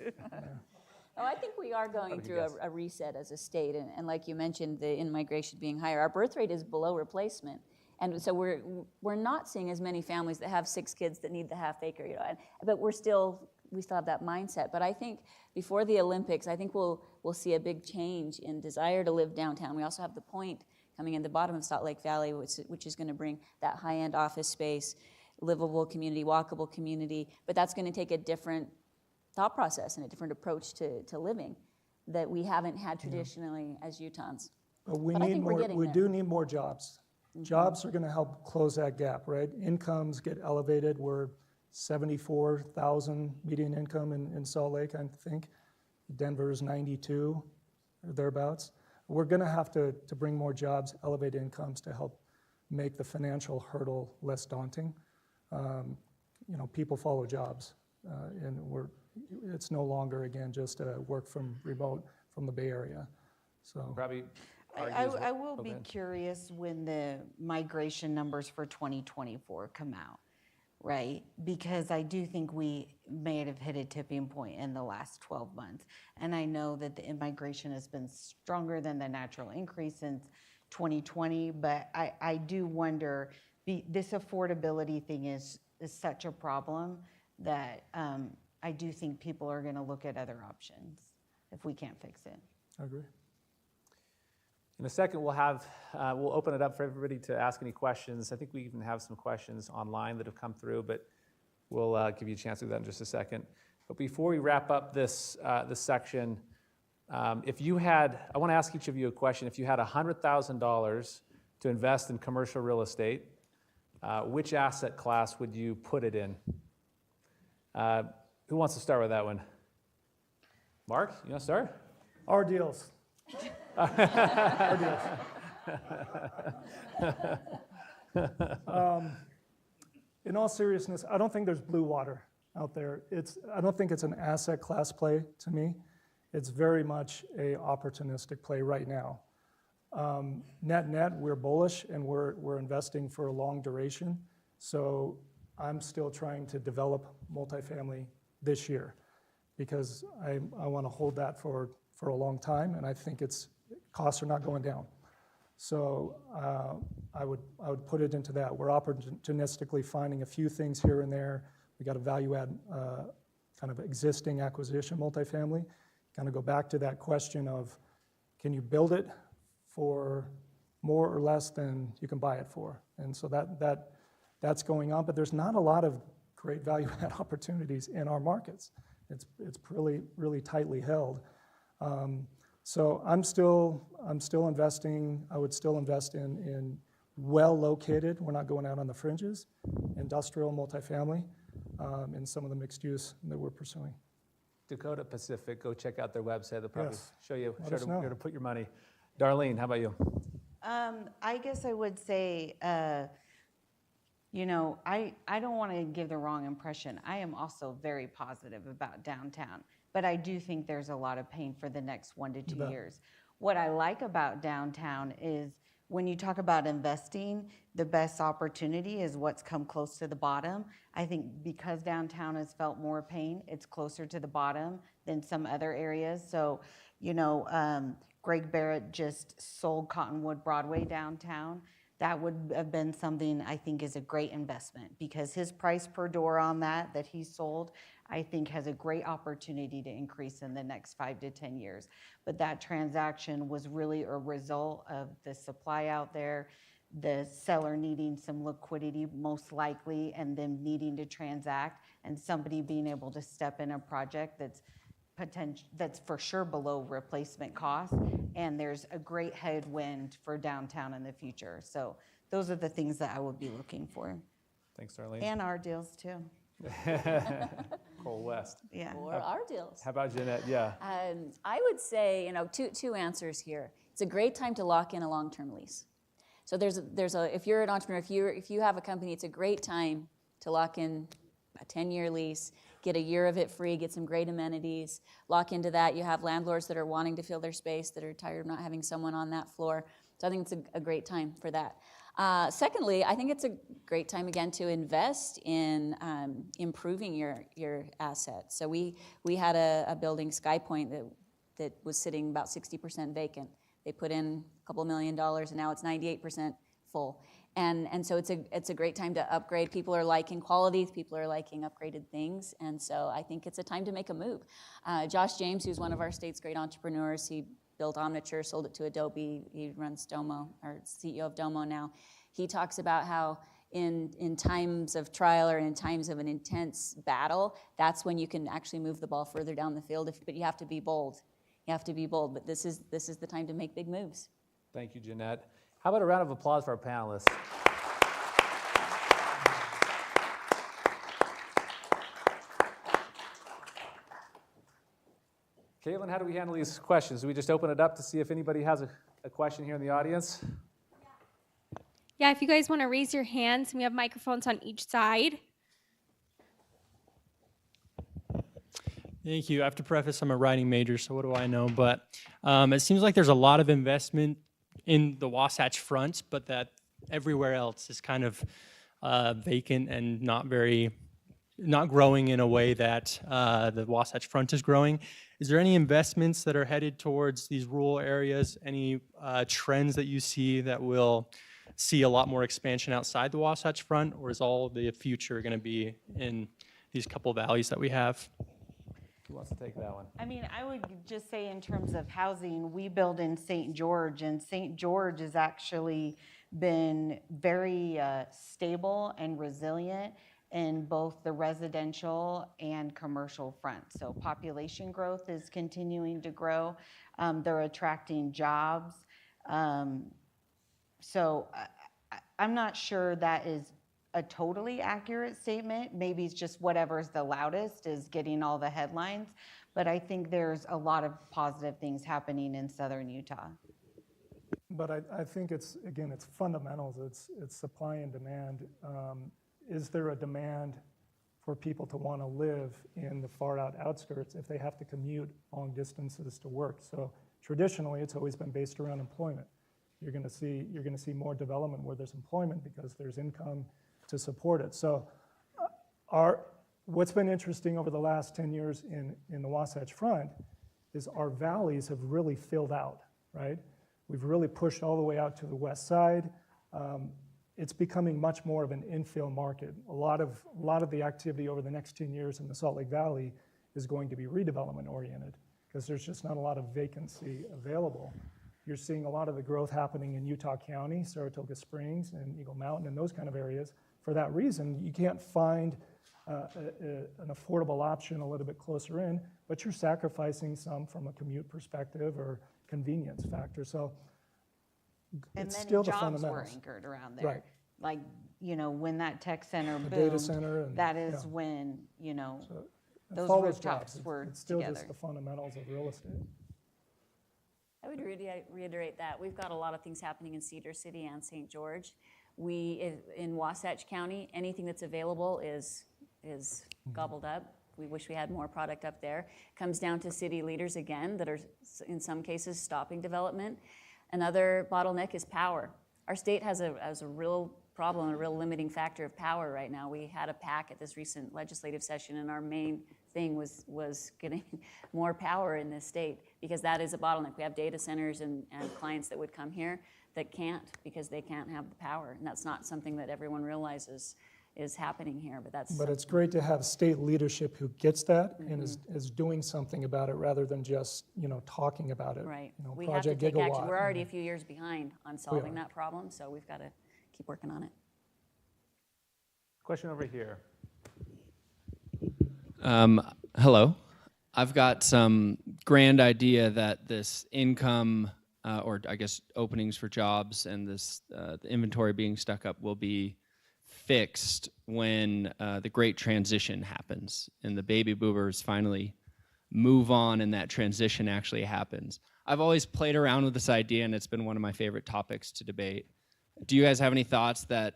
Oh, I think we are going through a reset as a state, and like you mentioned, the in-migration being higher. Our birth rate is below replacement, and so we're not seeing as many families that have 6 kids that need the half acre, but we're still we still have that mindset. But I think before the Olympics, I think we'll see a big change in desire to live downtown. We also have the Point coming in the bottom of Salt Lake Valley, which is going to bring that high-end office space, livable community, walkable community. But that's going to take a different thought process and a different approach to living that we haven't had traditionally as Utahns. But we But I need think we're more, getting we there. do need more jobs. Jobs are gonna help close that gap, right? Incomes get elevated. We're 74,000 median income in Salt Lake, I think. Denver's 92 or thereabouts. We're gonna have to bring more jobs, elevate incomes to help make the financial hurdle less daunting. People follow jobs, and it's no longer, again, just work from remote from the Bay Area. So Probably I will be curious when the migration numbers for 2024 come out, right? Because I do think we may have hit a tipping point in the last 12 months. And I know that the immigration has been stronger than the natural increase since 2020, but I do wonder, this affordability thing is such a problem that I do think people are gonna look at other options if we can't fix it. I agree. In a second, we'll open it up for everybody to ask any questions. I think we even have some questions online that have come through, but we'll give you a chance to do that in just a second. But before we wrap up this section, I want to ask each of you a question. If you had $100,000 to invest in commercial real estate, which asset class would you put it in? Who wants to start with that one? Marc, you want to start? Our deals. In all seriousness, I don't think there's blue water out there. I don't think it's an asset class play to me. It's very much a opportunistic play right now. Net, we're bullish and we're investing for a long duration. So I'm still trying to develop multifamily this year because I want to hold that for a long time, and I think costs are not going down. So I would put it into that. We're opportunistically finding a few things here and there. We got a value add kind of existing acquisition multifamily. Kind of go back to that question of, can you build it for more or less than you can buy it for? And so that's going on, but there's not a lot of great value add opportunities in our markets. It's really tightly held. So I'm still investing. I would still invest in well located. We're not going out on the fringes. Industrial, multifamily, and some of the mixed use that we're pursuing. Dakota Pacific, go check out their website. They'll probably Yes. show you Let us know. where to put your money. Darlene, how about you? I guess I would say, I don't want to give the wrong impression. I am also very positive about downtown, but I do think there's a lot of pain for the next 1 to 2 years. What I like about downtown is when you talk about investing, the best opportunity is what's come close to the bottom. I think because downtown has felt more pain, it's closer to the bottom than some other areas. So, Greg Barrett just sold Cottonwood Broadway downtown. That would have been something I think is a great investment because his price per door on that he sold, I think has a great opportunity to increase in the next 5 to 10 years. But that transaction was really a result of the supply out there, the seller needing some liquidity most likely, and them needing to transact, and somebody being able to step in a project that's for sure below replacement cost, and there's a great headwind for downtown in the future. So those are the things that I would be looking for. Thanks, Darlene. And our deals too. Cole West. Yeah. Or our deals. How about Jeanette? Yeah. I would say, two answers here. It's a great time to lock in a long-term lease. So if you're an entrepreneur, if you have a company, it's a great time to lock in a 10-year lease, get a year of it free, get some great amenities, lock into that. You have landlords that are wanting to fill their space, that are tired of not having someone on that floor. So I think it's a great time for that. Secondly, I think it's a great time again to invest in improving your assets. So we had a building, Sky Point, that was sitting about 60% vacant. They put in a couple $1 million, and now it's 98% full. And so it's a great time to upgrade. People are liking quality. People are liking upgraded things. And so I think it's a time to make a move. Josh James, who's one of our state's great entrepreneurs, he built Omniture, sold it to Adobe. He runs Domo, or CEO of Domo now. He talks about how in times of trial or in times of an intense battle, that's when you can actually move the ball further down the field. But you have to be bold. You have to be bold. But this is the time to make big moves. Thank you, Jeanette. How about a round of applause for our panelists? Caitlin, how do we handle these questions? Do we just open it up to see if anybody has a question here in the audience? Yeah, if you guys want to raise your hands, we have microphones on each side. Thank you. I have to preface, I'm a writing major, so what do I know? But it seems like there's a lot of investment in the Wasatch Front, but that everywhere else is kind of vacant and not growing in a way that the Wasatch Front is growing. Is there any investments that are headed towards these rural areas? Any trends that you see that will see a lot more expansion outside the Wasatch Front, or is all the future going to be in these couple valleys that we have? Who wants to take that one? I mean, I would just say in terms of housing, we build in St. George, and St. George has actually been very stable and resilient in both the residential and commercial front. So population growth is continuing to grow. They're attracting jobs. So I'm not sure that is a totally accurate statement. Maybe it's just whatever's the loudest is getting all the headlines. But I think there's a lot of positive things happening in southern Utah. But I think it's fundamentals. It's supply and demand. Is there a demand for people to want to live in the far out outskirts if they have to commute long distances to work? So traditionally, it's always been based around employment. You're going to see more development where there's employment because there's income to support it. So what's been interesting over the last 10 years in the Wasatch Front is our valleys have really filled out, right? We've really pushed all the way out to the west side. It's becoming much more of an infill market. A lot of the activity over the next 10 years in the Salt Lake Valley is going to be redevelopment oriented because there's just not a lot of vacancy available. You're seeing a lot of the growth happening in Utah County, Saratoga Springs, and Eagle Mountain, and those kind of areas. For that reason, you can't find an affordable option a little bit closer in, but you're sacrificing some from a commute perspective or convenience factor. So it's still the fundamentals. And then jobs were anchored around there. Right. Like, when that tech center The boomed, data center. And, that is yeah. when, So it those follows rooftops jobs. were It's still together. just the fundamentals of real estate. I would reiterate that. We've got a lot of things happening in Cedar City and St. George. In Wasatch County, anything that's available is gobbled up. We wish we had more product up there. Comes down to city leaders again that are in some cases stopping development. Another bottleneck is power. Our state has a real problem, a real limiting factor of power right now. We had a PAC at this recent legislative session, and our main thing was getting more power in this state because that is a bottleneck. We have data centers and clients that would come here that can't because they can't have the power, and that's not something that everyone realizes is happening here. But it's great to have state leadership who gets that and is doing something about it rather than just talking about it. Right. We have to Project take action. Gigawatt. We're already a few years behind on solving are. that problem, so we've got to keep working on it. Question over here. Hello. I've got some grand idea that this income, or I guess openings for jobs and this the inventory being stuck up will be fixed when the great transition happens and the baby boomers finally move on and that transition actually happens. I've always played around with this idea and it's been one of my favorite topics to debate. Do you guys have any thoughts that,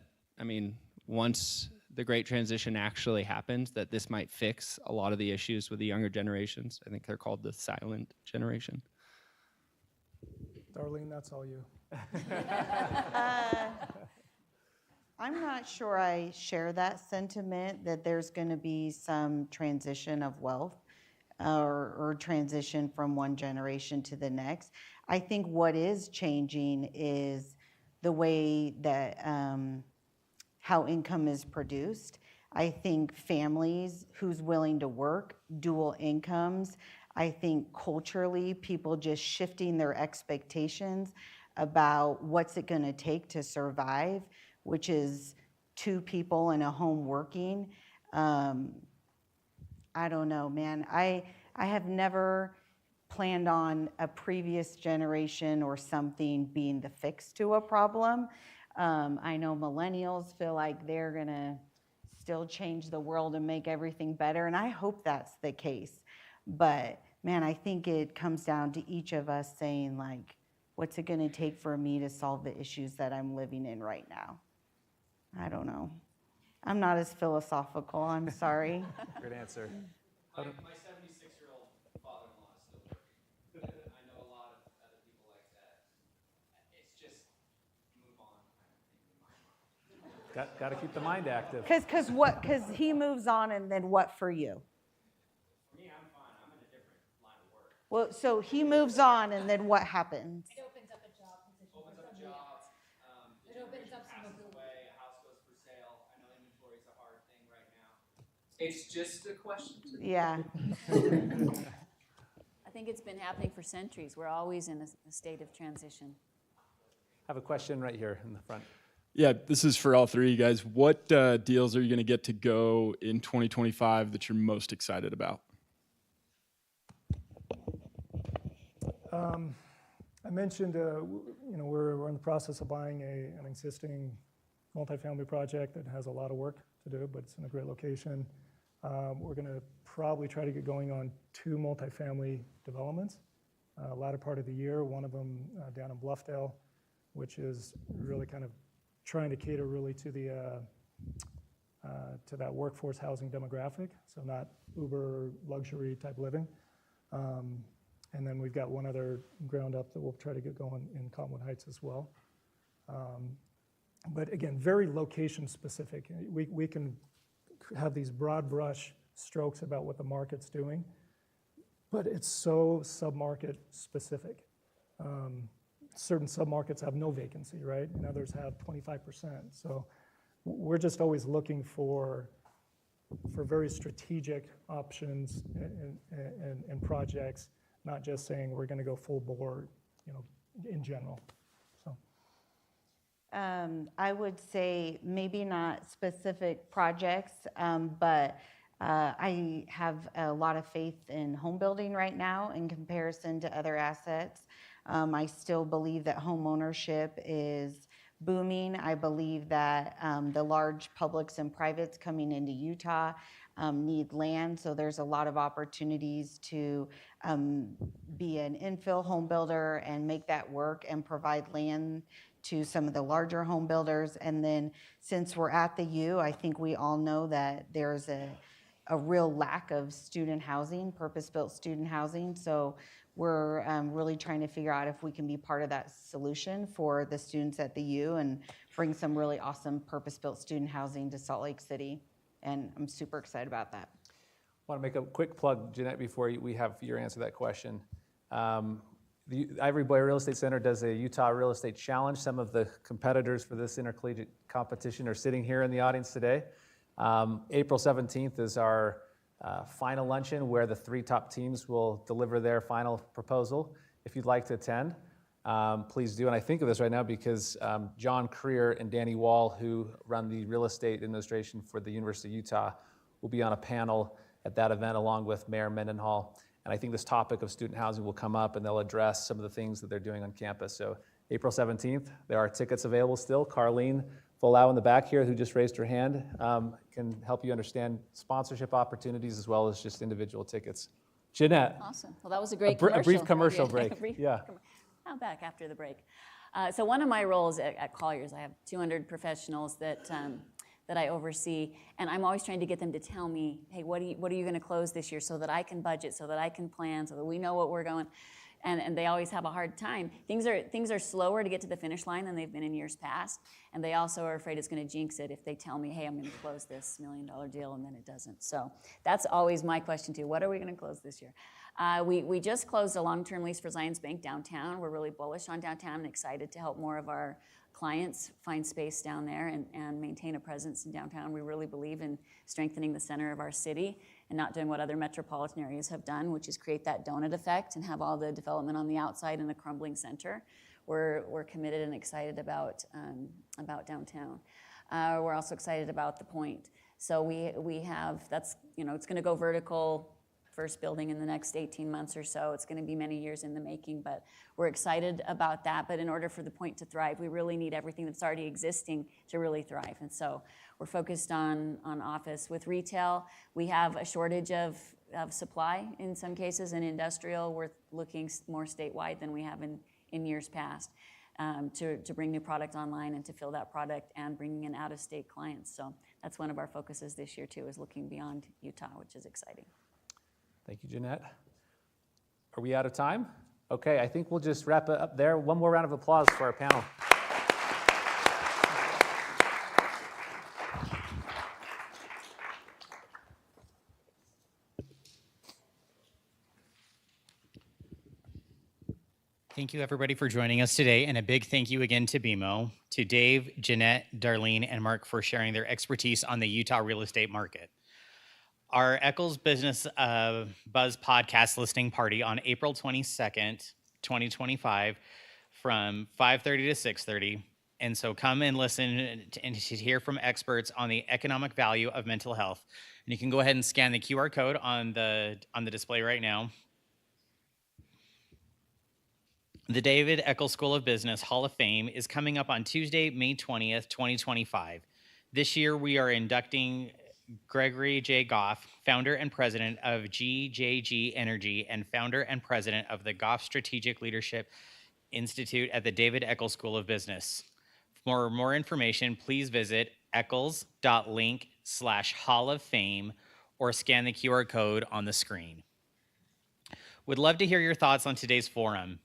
once the great transition actually happens, that this might fix a lot of the issues with the younger generations? I think they're called the silent generation. Darlene, that's all you. I'm not sure I share that sentiment that there's going to be some transition of wealth or transition from one generation to the next. I think what is changing is the way that how income is produced. I think families who's willing to work, dual incomes. I think culturally, people just shifting their expectations about what's it going to take to survive, which is 2 people in a home working. I don't know, man. I have never planned on a previous generation or something being the fix to a problem. I know millennials feel like they're gonna still change the world and make everything better, and I hope that's the case. But man, I think it comes down to each of us saying, like, what's it gonna take for me to solve the issues that I'm living in right now? I don't know. I'm not as philosophical, I'm sorry. Good answer. My 76-year-old father-in-law is still working. I know a lot of other people like that. It's just move on. Got to keep the mind active. Because he moves on, and then what for you? For me, I'm fine. I'm in a different line of work. Well, so he moves on, and then what happens? It opens up a job position. Opens up a job. It opens up some passes mobility. away. A house goes for sale. I know inventory is a hard thing right now. It's just a question. Yeah. I think it's been happening for centuries. We're always in a state of transition. I have a question right here in the front. Yeah, this is for all 3 of you guys. What deals are you going to get to go in 2025 that you're most excited about? I mentioned, we're in the process of buying an existing multifamily project that has a lot of work to do, but it's in a great location. We're going to probably try to get going on 2 multifamily developments latter part of the year. One of them down in Bluffdale, which is really kind of trying to cater really to the to that workforce housing demographic, so not uber luxury type living. And then we've got one other ground up that we'll try to get going in Cottonwood Heights as well. But again, very location specific. We can have these broad brush strokes about what the market's doing, but it's so sub-market specific. Certain sub-markets have no vacancy, right? And others have 25%. So we're just always looking for very strategic options and projects, not just saying we're going to go full bore, in general. So. I would say maybe not specific projects, but I have a lot of faith in home building right now in comparison to other assets. I still believe that home ownership is booming. I believe that the large publics and privates coming into Utah need land, so there's a lot of opportunities to be an infill home builder and make that work and provide land to some of the larger home builders. And then since we're at the U, I think we all know that there's a real lack of student housing, purpose-built student housing. So we're really trying to figure out if we can be part of that solution for the students at the U and bring some really awesome purpose-built student housing to Salt Lake City. And I'm super excited about that. I want to make a quick plug, Jeanette, before we have your answer to that question. The Ivory-Boyer Real Estate Center does a Utah Real Estate Challenge. Some of the competitors for this intercollegiate competition are sitting here in the audience today. April 17th is our final luncheon where the 3 top teams will deliver their final proposal. If you'd like to attend, please do. And I think of this right now because John Creer and Danny Wall, who run the real estate administration for the University of Utah, will be on a panel at that event along with Mayor Mendenhall. And I think this topic of student housing will come up and they'll address some of the things that they're doing on campus. So April 17th, there are tickets available still. Carlene Fugal in the back here, who just raised her hand, can help you understand sponsorship opportunities as well as just individual tickets. Jeanette. Awesome. Well, that was a great A brief commercial Maybe break. Yeah. I'll back after the break. So one of my roles at Colliers, I have 200 professionals that I oversee, and I'm always trying to get them to tell me, hey, what are you going to close this year, so that I can budget, so that I can plan, so that we know what we're going. And they always have a hard time. Things are slower to get to the finish line than they've been in years past, and they also are afraid it's going to jinx it if they tell me, hey, I'm going to close this $1 million deal, and then it doesn't. So that's always my question too. What are we going to close this year? We just closed a long-term lease for Zions Bank downtown. We're really bullish on downtown and excited to help more of our clients find space down there and maintain a presence in downtown. We really believe in strengthening the center of our city and not doing what other metropolitan areas have done, which is create that donut effect and have all the development on the outside in a crumbling center. We're committed and excited about downtown. We're also excited about the Point. So we have, that's, it's going to go vertical, first building in the next 18 months or so. It's going to be many years in the making, but we're excited about that. But in order for the Point to thrive, we really need everything that's already existing to really thrive. And so we're focused on office. With retail, we have a shortage of supply in some cases. In industrial, we're looking more statewide than we have in years past to bring new product online and to fill that product and bringing in out-of-state clients. So that's one of our focuses this year too, is looking beyond Utah, which is exciting. Thank you, Jeanette. Are we out of time? Okay, I think we'll just wrap it up there. One more round of applause for our panel. Thank you, everybody, for joining us today, and a big thank you again to BMO, to Dave, Jeanette, Darlene, and Marc for sharing their expertise on the Utah real estate market. Our Eccles Business Buzz podcast listening party on April 22nd, 2025, from 5:30 to 6:30. And so come and listen and to hear from experts on the economic value of mental health. And you can go ahead and scan the QR code on the display right now. The David Eccles School of Business Hall of Fame is coming up on Tuesday, May 20th, 2025. This year, we are inducting Gregory J. Goff, founder and president of GJG Energy and founder and president of the Goff Strategic Leadership Institute at the David Eccles School of Business. For more information, please visit eccles.link/Hall of Fame or scan the QR code on the screen. Would love to hear your thoughts on today's forum.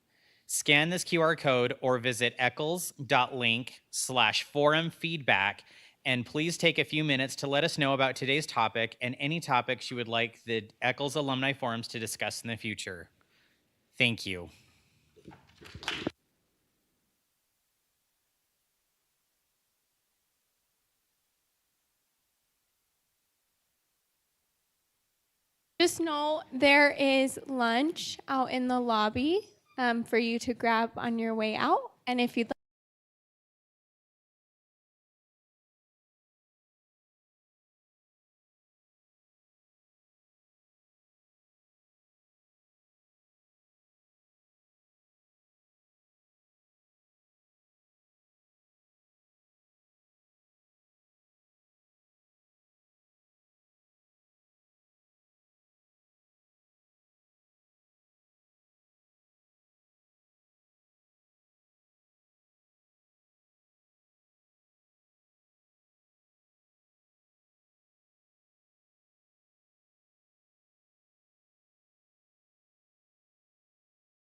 Scan this QR code or visit eccles.link/forum feedback, and please take a few minutes to let us know about today's topic and any topics you would like the Eccles Alumni Forums to discuss in the future. Thank you. Just know there is lunch out in the lobby for you to grab on your way out. And if you'd like